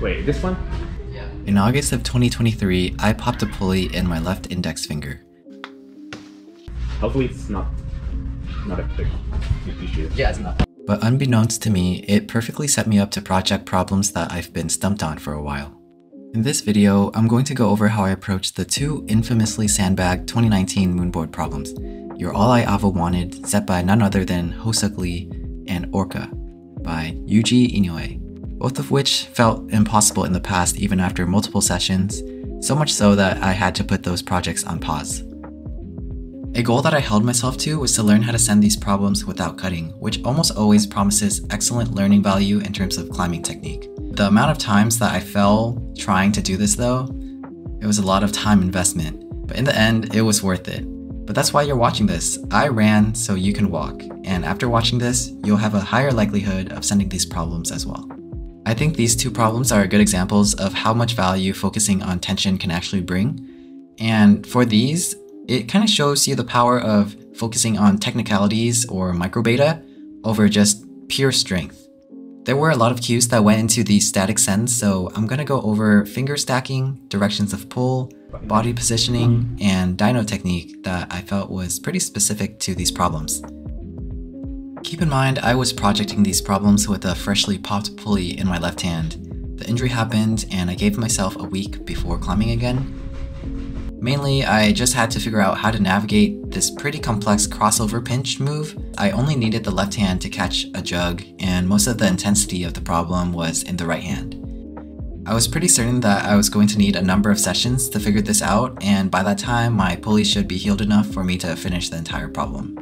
Wait, this one? In August of 2023, I popped a pulley in my left index finger. Hopefully it's not a big issue. Yeah, it's not. But unbeknownst to me, it perfectly set me up to project problems that I've been stumped on for a while. In this video, I'm going to go over how I approached the two infamously sandbagged 2019 Moonboard problems, your All I Avo-Wanted, set by none other than Hosuk and Orca by Yuji Inoue, both of which felt impossible in the past even after multiple sessions, so much so that I had to put those projects on pause. A goal that I held myself to was to learn how to send these problems without cutting, which almost always promises excellent learning value in terms of climbing technique. The amount of times that I fell trying to do this though, it was a lot of time investment, but in the end, it was worth it. But that's why you're watching this. I ran so you can walk, and after watching this, you'll have a higher likelihood of sending these problems as well. I think these two problems are good examples of how much value focusing on tension can actually bring, and for these, it kind of shows you the power of focusing on technicalities or micro beta over just pure strength. There were a lot of cues that went into these static sends, so I'm gonna go over finger stacking, directions of pull, body positioning, and dyno technique that I felt was pretty specific to these problems. Keep in mind, I was projecting these problems with a freshly popped pulley in my left hand. The injury happened and I gave myself a week before climbing again. Mainly, I just had to figure out how to navigate this pretty complex crossover pinch move. I only needed the left hand to catch a jug, and most of the intensity of the problem was in the right hand. I was pretty certain that I was going to need a number of sessions to figure this out, and by that time, my pulley should be healed enough for me to finish the entire problem.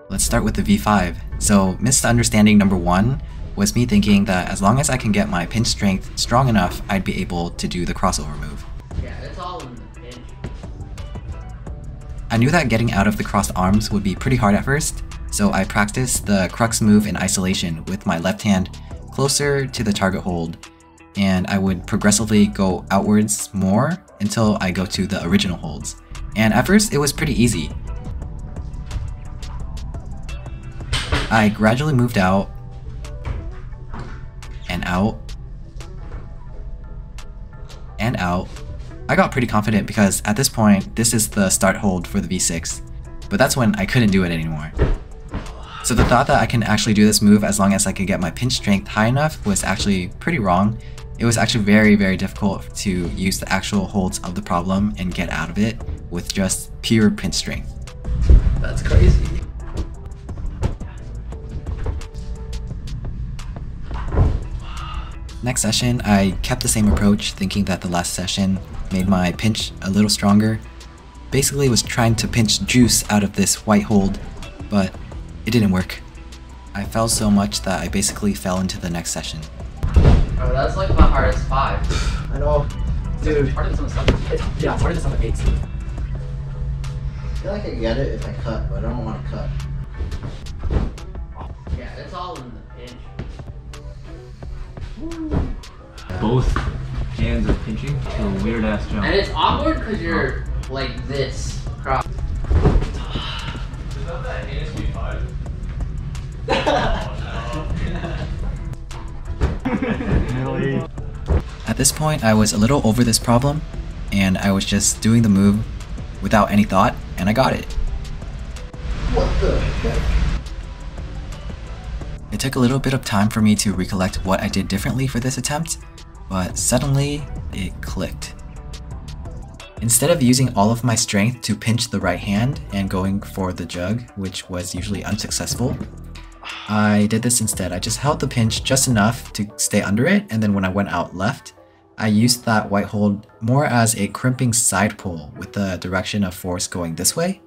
Let's start with the V5. So, misunderstanding number one was me thinking that as long as I can get my pinch strength strong enough, I'd be able to do the crossover move. Yeah, it's all in the pinch. I knew that getting out of the crossed arms would be pretty hard at first, so I practiced the crux move in isolation with my left hand closer to the target hold, and I would progressively go outwards more until I go to the original holds. And at first it was pretty easy. I gradually moved out, and out, and out. I got pretty confident because at this point, this is the start hold for the V6, but that's when I couldn't do it anymore. So the thought that I can actually do this move as long as I could get my pinch strength high enough was actually pretty wrong. It was actually very, very difficult to use the actual holds of the problem and get out of it with just pure pinch strength. That's crazy. Next session, I kept the same approach, thinking that the last session made my pinch a little stronger. Basically was trying to pinch juice out of this white hold, but it didn't work. I fell so much that I basically fell into the next session. Oh, that's like my hardest 5. I know. Dude. It's harder than some of the stuff. Yeah, it's harder than some of the 8s. I feel like I get it if I cut, but I don't want to cut. Yeah, it's all in the pinch. Both hands are pinching, so a weird ass jump. And it's awkward because you're like this across. Is that that heinous V5? At this point, I was a little over this problem, and I was just doing the move without any thought, and I got it. What the heck? It took a little bit of time for me to recollect what I did differently for this attempt, but suddenly it clicked. Instead of using all of my strength to pinch the right hand and going for the jug, which was usually unsuccessful, I did this instead. I just held the pinch just enough to stay under it, and then when I went out left, I used that white hold more as a crimping side pull with the direction of force going this way,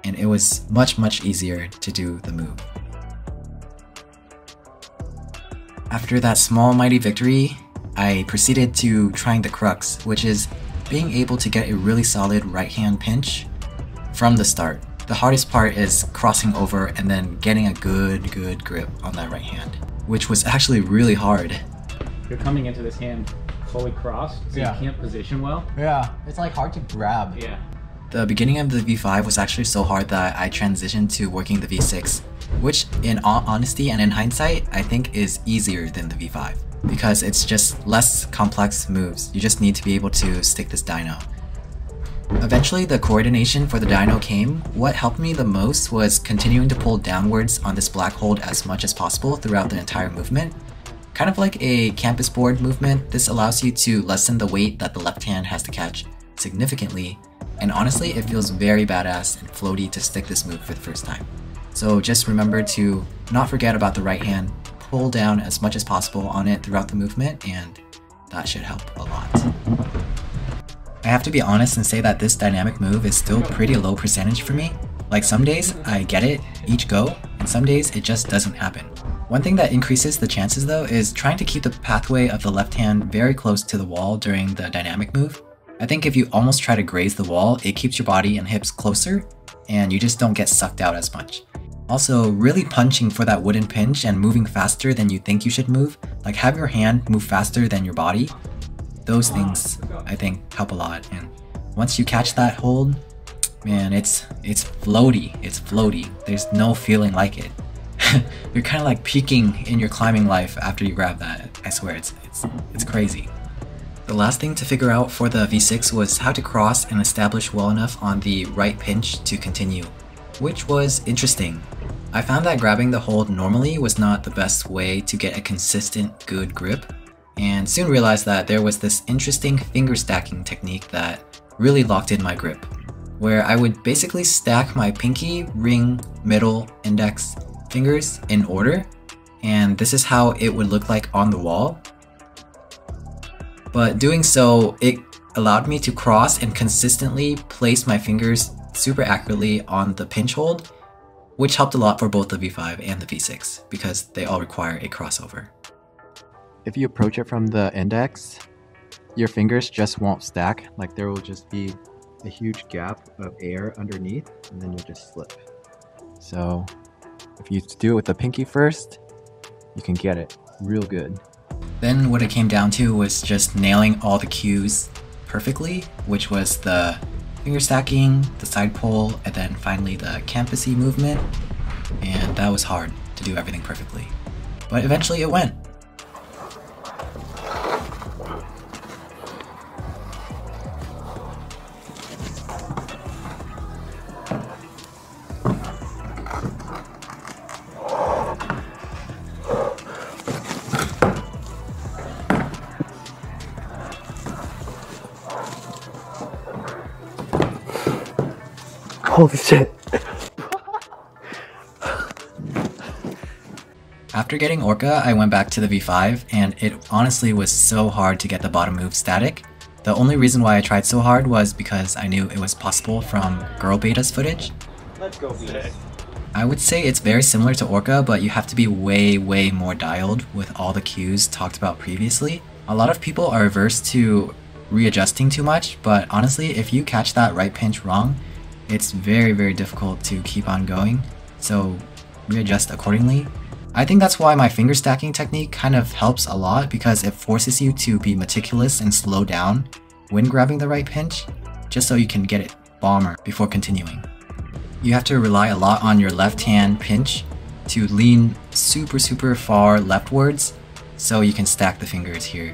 and it was much easier to do the move. After that small mighty victory, I proceeded to trying the crux, which is being able to get a really solid right hand pinch from the start. The hardest part is crossing over and then getting a good grip on that right hand, which was actually really hard. You're coming into this hand fully crossed, so Yeah. you can't position well. Yeah, it's like hard to grab. Yeah. The beginning of the V5 was actually so hard that I transitioned to working the V6. which in all honesty and in hindsight, I think is easier than the V5 because it's just less complex moves. You just need to be able to stick this dyno. Eventually, the coordination for the dyno came. What helped me the most was continuing to pull downwards on this black hold as much as possible throughout the entire movement. Kind of like a campus board movement, this allows you to lessen the weight that the left hand has to catch significantly, and honestly, it feels very badass and floaty to stick this move for the first time. So just remember to not forget about the right hand, pull down as much as possible on it throughout the movement, and that should help a lot. I have to be honest and say that this dynamic move is still pretty low percentage for me. Like some days I get it each go, and some days it just doesn't happen. One thing that increases the chances though is trying to keep the pathway of the left hand very close to the wall during the dynamic move. I think if you almost try to graze the wall, it keeps your body and hips closer, and you just don't get sucked out as much. Also, really punching for that wooden pinch and moving faster than you think you should move, like have your hand move faster than your body, those things I think help a lot. And once you catch that hold, man, it's floaty, there's no feeling like it. You're kind of like peaking in your climbing life after you grab that. I swear, it's crazy. The last thing to figure out for the V6 was how to cross and establish well enough on the right pinch to continue, which was interesting. I found that grabbing the hold normally was not the best way to get a consistent good grip, and soon realized that there was this interesting finger stacking technique that really locked in my grip, where I would basically stack my pinky, ring, middle, index fingers in order, and this is how it would look like on the wall. But doing so, it allowed me to cross and consistently place my fingers super accurately on the pinch hold, which helped a lot for both the V5 and the V6 because they all require a crossover. If you approach it from the index, your fingers just won't stack, like there will just be a huge gap of air underneath and then you'll just slip. So if you do it with the pinky first, you can get it real good. Then what it came down to was just nailing all the cues perfectly, which was the finger stacking, the side pull, and then finally the campusy movement, and that was hard to do everything perfectly. But eventually it went. Holy shit. After getting Orca, I went back to the V5, and it honestly was so hard to get the bottom move static. The only reason why I tried so hard was because I knew it was possible from girl beta's footage. Let's go, Beast. I would say it's very similar to Orca, but you have to be way more dialed with all the cues talked about previously. A lot of people are averse to readjusting too much, but honestly, if you catch that right pinch wrong, it's very difficult to keep on going, so readjust accordingly. I think that's why my finger stacking technique kind of helps a lot because it forces you to be meticulous and slow down when grabbing the right pinch, just so you can get it bomber before continuing. You have to rely a lot on your left hand pinch to lean super far leftwards so you can stack the fingers here.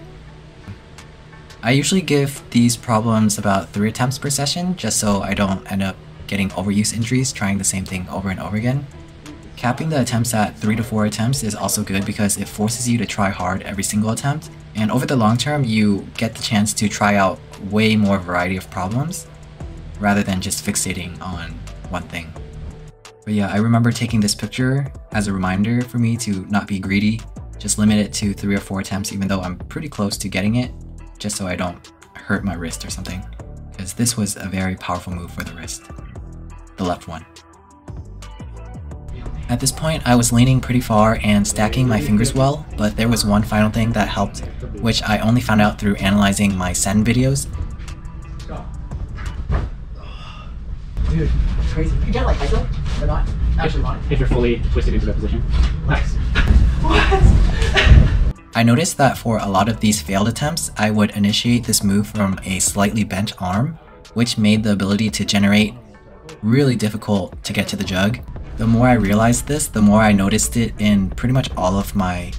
I usually give these problems about 3 attempts per session just so I don't end up getting overuse injuries trying the same thing over and over again. Capping the attempts at 3 to 4 attempts is also good because it forces you to try hard every single attempt, and over the long term you get the chance to try out way more variety of problems rather than just fixating on one thing. But yeah, I remember taking this picture as a reminder for me to not be greedy, just limit it to 3 or 4 attempts even though I'm pretty close to getting it, just so I don't hurt my wrist or something, because this was a very powerful move for the wrist, the left one. At this point, I was leaning pretty far and stacking my fingers well, but there was one final thing that helped, which I only found out through analyzing my Sen videos. Dude, crazy. You get like ISO? Or not? Actually not. If you're fully twisted into that position. Nice. What? I noticed that for a lot of these failed attempts, I would initiate this move from a slightly bent arm, which made the ability to generate really difficult to get to the jug. The more I realized this, the more I noticed it in pretty much all of my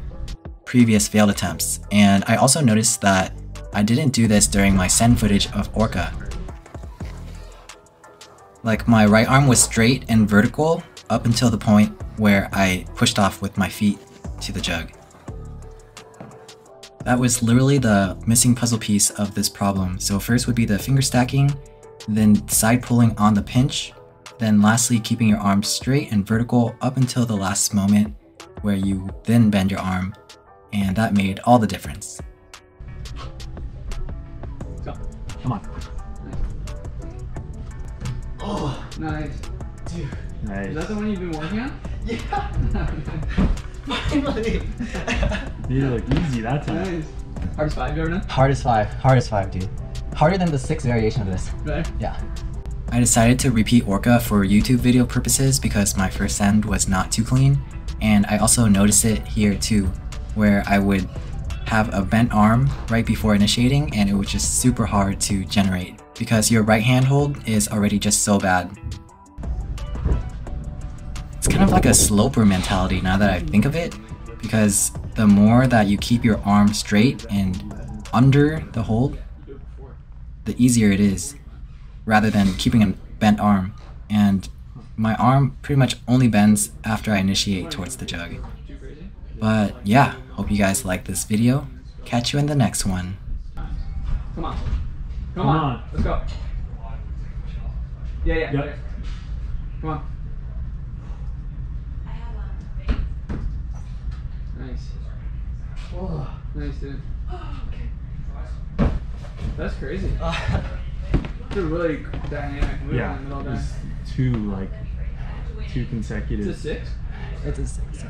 previous failed attempts. And I also noticed that I didn't do this during my send footage of Orca. Like, my right arm was straight and vertical up until the point where I pushed off with my feet to the jug. That was literally the missing puzzle piece of this problem. So first would be the finger stacking, then side pulling on the pinch, then lastly keeping your arm straight and vertical up until the last moment where you then bend your arm, and that made all the difference. Go. Come on. Oh, Nice. dude. Nice. Is that the one you've been working on? Yeah. Finally. Made it look easy that time. Nice. Hardest 5 you ever done? Hardest five, dude. Harder than the 6th variation of this. Right? Yeah. I decided to repeat Orca for YouTube video purposes because my first send was not too clean, and I also noticed it here too, where I would have a bent arm right before initiating and it was just super hard to generate because your right hand hold is already just so bad. It's kind of like a sloper mentality now that I think of it, because the more that you keep your arm straight and under the hold, the easier it is, rather than keeping a bent arm. And my arm pretty much only bends after I initiate towards the jug. But yeah, hope you guys like this video. Catch you in the next one. Come on. Come on. Let's go. Yeah. Yep. Okay. Come on. Nice. Whoa. Nice, dude. That's crazy. It's a really dynamic move Yeah. in the middle It there. was two consecutive. It's a 6? It's a 6.